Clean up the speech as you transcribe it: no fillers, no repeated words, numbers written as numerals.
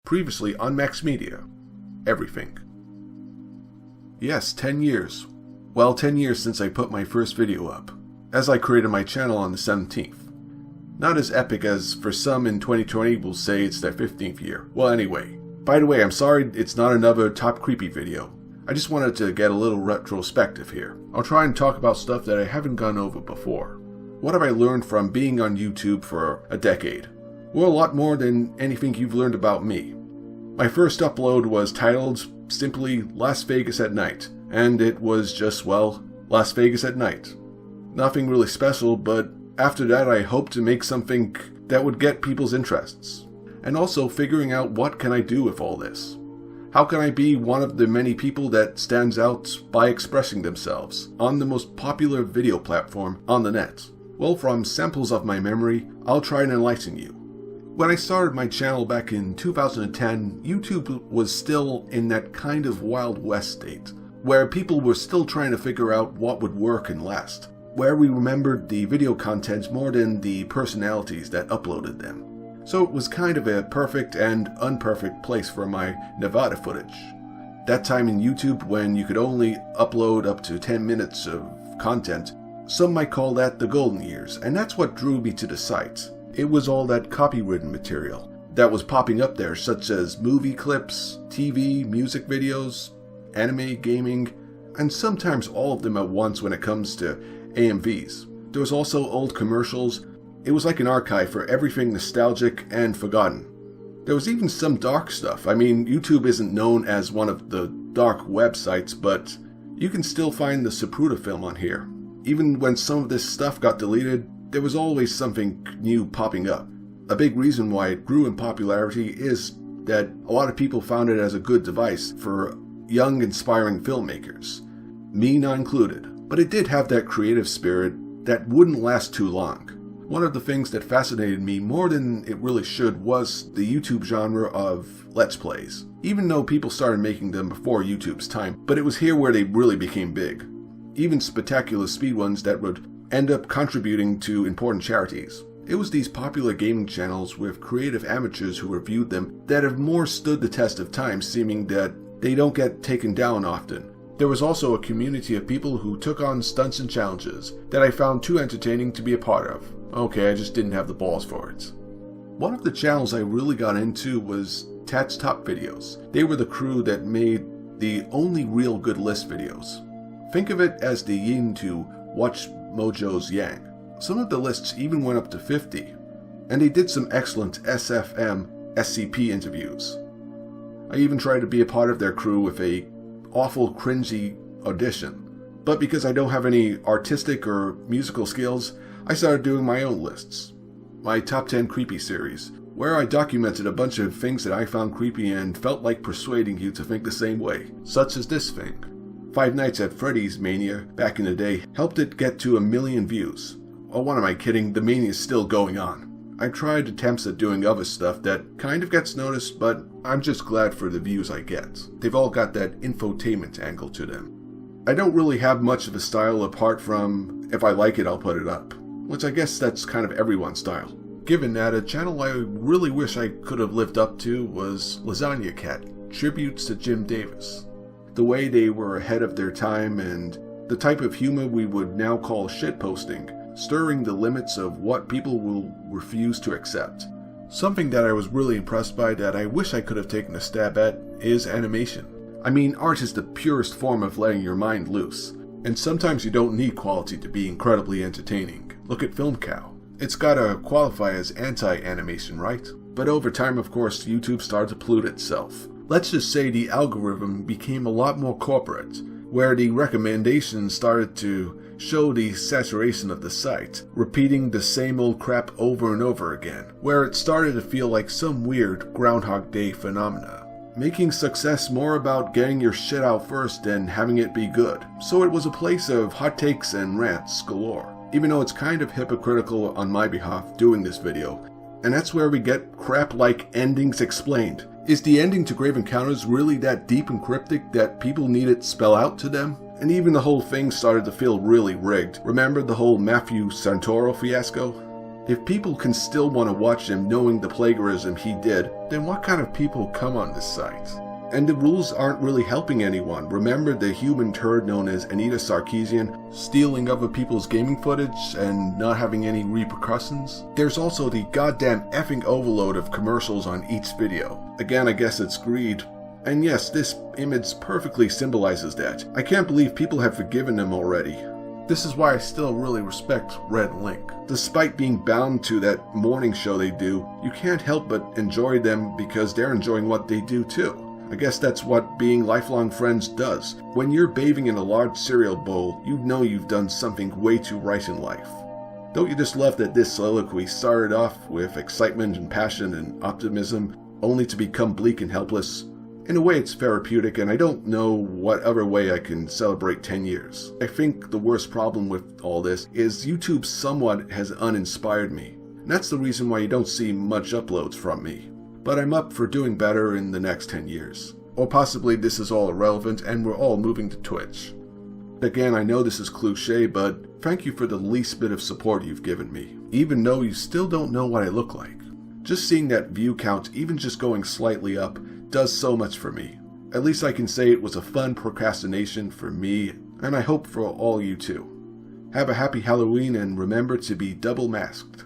Previously on Max Media. Everything. Yes, 10 years. Well, 10 years since I put my first video up, as I created my channel on the 17th. Not as epic as for some in 2020 will say it's their 15th year. Well, anyway. By the way, I'm sorry it's not another top creepy video. I just wanted to get a little retrospective here. I'll try and talk about stuff that I haven't gone over before. What have I learned from being on YouTube for a decade? Well, a lot more than anything you've learned about me. My first upload was titled simply Las Vegas at Night, and it was just, well, Las Vegas at night. Nothing really special, but after that I hoped to make something that would get people's interests. And also figuring out what can I do with all this. How can I be one of the many people that stands out by expressing themselves on the most popular video platform on the net? Well, from samples of my memory, I'll try and enlighten you. When I started my channel back in 2010, YouTube was still in that kind of Wild West state, where people were still trying to figure out what would work and last, where we remembered the video content more than the personalities that uploaded them. So it was kind of a perfect and unperfect place for my Nevada footage. That time in YouTube when you could only upload up to 10 minutes of content, some might call that the golden years, and that's what drew me to the site. It was all that copywritten material that was popping up there, such as movie clips, TV, music videos, anime, gaming, and sometimes all of them at once when it comes to AMVs. There was also old commercials. It was like an archive for everything nostalgic and forgotten. There was even some dark stuff. I mean, YouTube isn't known as one of the dark websites, but you can still find the Zapruder film on here. Even when some of this stuff got deleted, there was always something new popping up. A big reason why it grew in popularity is that a lot of people found it as a good device for young, inspiring filmmakers. Me not included. But it did have that creative spirit that wouldn't last too long. One of the things that fascinated me more than it really should was the YouTube genre of Let's Plays. Even though people started making them before YouTube's time, but it was here where they really became big. Even spectacular speedruns that would end up contributing to important charities. It was these popular gaming channels with creative amateurs who reviewed them that have more stood the test of time, seeming that they don't get taken down often. There was also a community of people who took on stunts and challenges that I found too entertaining to be a part of. Okay, I just didn't have the balls for it. One of the channels I really got into was Tat's Top Videos. They were the crew that made the only real good list videos. Think of it as the yin to Watch Mojo's yang. Some of the lists even went up to 50, and they did some excellent SFM SCP interviews. I even tried to be a part of their crew with a awful cringy audition, but because I don't have any artistic or musical skills, I started doing my own lists. My Top 10 Creepy series, where I documented a bunch of things that I found creepy and felt like persuading you to think the same way, such as this thing. Five Nights at Freddy's Mania, back in the day, helped it get to 1 million views. Oh, what am I kidding, the mania is still going on. I tried attempts at doing other stuff that kind of gets noticed, but I'm just glad for the views I get. They've all got that infotainment angle to them. I don't really have much of a style apart from, if I like it I'll put it up, which I guess that's kind of everyone's style. Given that, a channel I really wish I could have lived up to was Lasagna Cat, tributes to Jim Davis. The way they were ahead of their time and the type of humor we would now call shitposting, stirring the limits of what people will refuse to accept. Something that I was really impressed by that I wish I could have taken a stab at is animation. I mean, art is the purest form of letting your mind loose, and sometimes you don't need quality to be incredibly entertaining. Look at Film Cow. It's gotta qualify as anti-animation, right? But over time, of course, YouTube started to pollute itself. Let's just say the algorithm became a lot more corporate, where the recommendations started to show the saturation of the site, repeating the same old crap over and over again, where it started to feel like some weird Groundhog Day phenomena, making success more about getting your shit out first and having it be good. So it was a place of hot takes and rants galore, even though it's kind of hypocritical on my behalf doing this video, and that's where we get crap like endings explained. Is the ending to Grave Encounters really that deep and cryptic that people need it spell out to them? And even the whole thing started to feel really rigged. Remember the whole Matthew Santoro fiasco? If people can still want to watch him knowing the plagiarism he did, then what kind of people come on this site? And the rules aren't really helping anyone. Remember the human turd known as Anita Sarkeesian stealing other people's gaming footage and not having any repercussions? There's also the goddamn effing overload of commercials on each video. Again, I guess it's greed. And yes, this image perfectly symbolizes that. I can't believe people have forgiven him already. This is why I still really respect Red Link. Despite being bound to that morning show they do, you can't help but enjoy them because they're enjoying what they do too. I guess that's what being lifelong friends does. When you're bathing in a large cereal bowl, you know you've done something way too right in life. Don't you just love that this soliloquy started off with excitement and passion and optimism, only to become bleak and helpless? In a way it's therapeutic, and I don't know what other way I can celebrate 10 years. I think the worst problem with all this is YouTube somewhat has uninspired me. And that's the reason why you don't see much uploads from me. But I'm up for doing better in the next 10 years. Or possibly this is all irrelevant and we're all moving to Twitch. Again, I know this is cliché, but thank you for the least bit of support you've given me, even though you still don't know what I look like. Just seeing that view count, even just going slightly up, does so much for me. At least I can say it was a fun procrastination for me, and I hope for all you too. Have a happy Halloween and remember to be double masked.